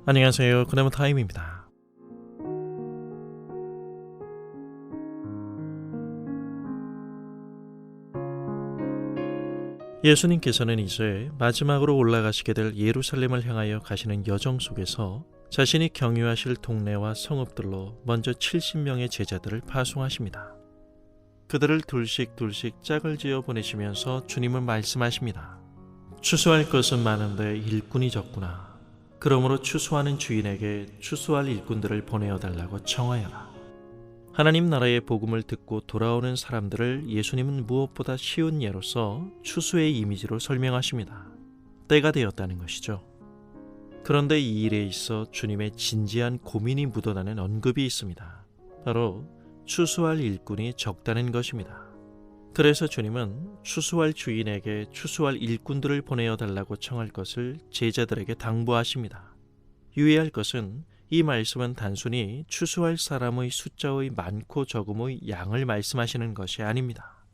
안녕하세요. 그나마 타임입니다. 예수님께서는 이제 마지막으로 올라가시게 될 예루살렘을 향하여 가시는 여정 속에서 자신이 경유하실 동네와 성읍들로 먼저 70명의 제자들을 파송하십니다. 그들을 둘씩 짝을 지어 보내시면서 주님은 말씀하십니다. 추수할 것은 많은데 일꾼이 적구나. 그러므로 추수하는 주인에게 추수할 일꾼들을 보내어달라고 청하여라. 하나님 나라의 복음을 듣고 돌아오는 사람들을 예수님은 무엇보다 쉬운 예로서 추수의 이미지로 설명하십니다. 때가 되었다는 것이죠. 그런데 이 일에 있어 주님의 진지한 고민이 묻어나는 언급이 있습니다. 바로 추수할 일꾼이 적다는 것입니다. 그래서 주님은 추수할 주인에게 추수할 일꾼들을 보내어 달라고 청할 것을 제자들에게 당부하십니다. 유의할 것은 이 말씀은 단순히 추수할 사람의 숫자의 많고 적음의 양을 말씀하시는 것이 아닙니다.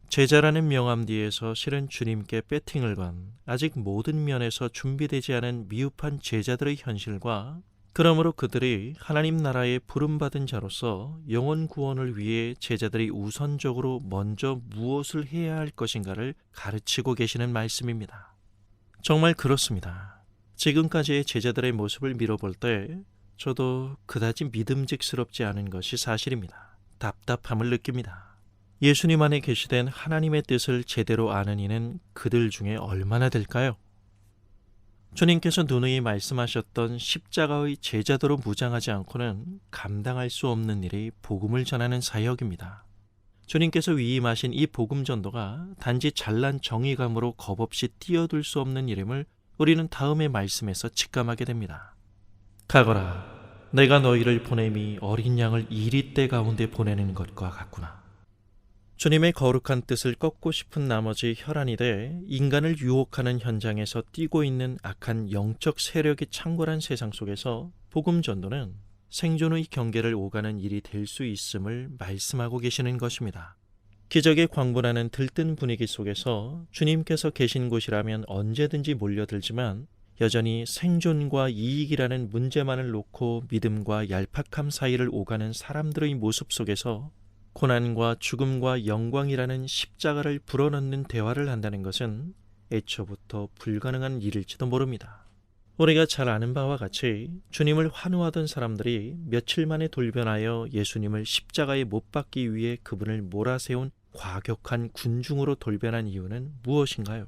제자라는 명함 뒤에서 실은 주님께 배팅을 건 아직 모든 면에서 준비되지 않은 미흡한 제자들의 현실과 그러므로 그들이 하나님 나라에 부름받은 자로서 영혼 구원을 위해 제자들이 우선적으로 먼저 무엇을 해야 할 것인가를 가르치고 계시는 말씀입니다. 정말 그렇습니다. 지금까지의 제자들의 모습을 미뤄볼 때 저도 그다지 믿음직스럽지 않은 것이 사실입니다. 답답함을 느낍니다. 예수님 안에 계시된 하나님의 뜻을 제대로 아는 이는 그들 중에 얼마나 될까요? 주님께서 누누이 말씀하셨던 십자가의 제자도로 무장하지 않고는 감당할 수 없는 일이 복음을 전하는 사역입니다. 주님께서 위임하신 이 복음 전도가 단지 잘난 정의감으로 겁없이 뛰어들 수 없는 일임을 우리는 다음의 말씀에서 직감하게 됩니다. 가거라, 내가 너희를 보냄이 어린 양을 이리떼 가운데 보내는 것과 같구나. 주님의 거룩한 뜻을 꺾고 싶은 나머지 혈안이 돼 인간을 유혹하는 현장에서 뛰고 있는 악한 영적 세력이 창궐한 세상 속에서 복음 전도는 생존의 경계를 오가는 일이 될 수 있음을 말씀하고 계시는 것입니다. 기적의 광분하는 들뜬 분위기 속에서 주님께서 계신 곳이라면 언제든지 몰려들지만 여전히 생존과 이익이라는 문제만을 놓고 믿음과 얄팍함 사이를 오가는 사람들의 모습 속에서 고난과 죽음과 영광이라는 십자가를 불어넣는 대화를 한다는 것은 애초부터 불가능한 일일지도 모릅니다. 우리가 잘 아는 바와 같이 주님을 환호하던 사람들이 며칠 만에 돌변하여 예수님을 십자가에 못 박기 위해 그분을 몰아세운 과격한 군중으로 돌변한 이유는 무엇인가요?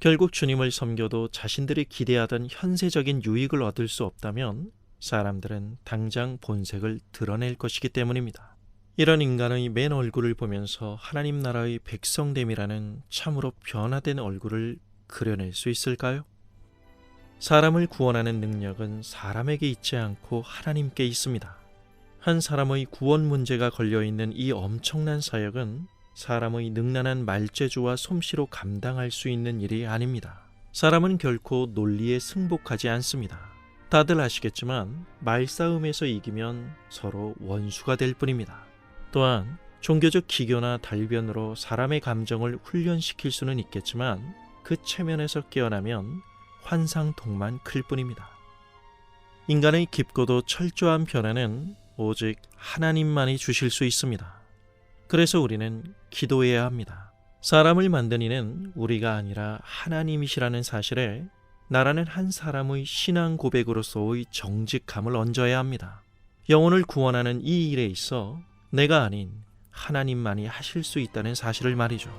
결국 주님을 섬겨도 자신들이 기대하던 현세적인 유익을 얻을 수 없다면 사람들은 당장 본색을 드러낼 것이기 때문입니다. 이런 인간의 맨 얼굴을 보면서 하나님 나라의 백성됨이라는 참으로 변화된 얼굴을 그려낼 수 있을까요? 사람을 구원하는 능력은 사람에게 있지 않고 하나님께 있습니다. 한 사람의 구원 문제가 걸려있는 이 엄청난 사역은 사람의 능란한 말재주와 솜씨로 감당할 수 있는 일이 아닙니다. 사람은 결코 논리에 승복하지 않습니다. 다들 아시겠지만 말싸움에서 이기면 서로 원수가 될 뿐입니다. 또한 종교적 기교나 달변으로 사람의 감정을 훈련시킬 수는 있겠지만 그 체면에서 깨어나면 환상통만 클 뿐입니다. 인간의 깊고도 철저한 변화는 오직 하나님만이 주실 수 있습니다. 그래서 우리는 기도해야 합니다. 사람을 만든 이는 우리가 아니라 하나님이시라는 사실에 나라는 한 사람의 신앙 고백으로서의 정직함을 얹어야 합니다. 영혼을 구원하는 이 일에 있어 내가 아닌 하나님만이 하실 수 있다는 사실을 말이죠.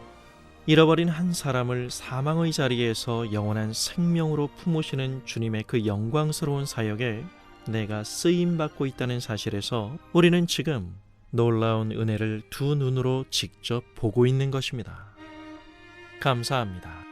잃어버린 한 사람을 사망의 자리에서 영원한 생명으로 품으시는 주님의 그 영광스러운 사역에 내가 쓰임받고 있다는 사실에서 우리는 지금 놀라운 은혜를 두 눈으로 직접 보고 있는 것입니다. 감사합니다.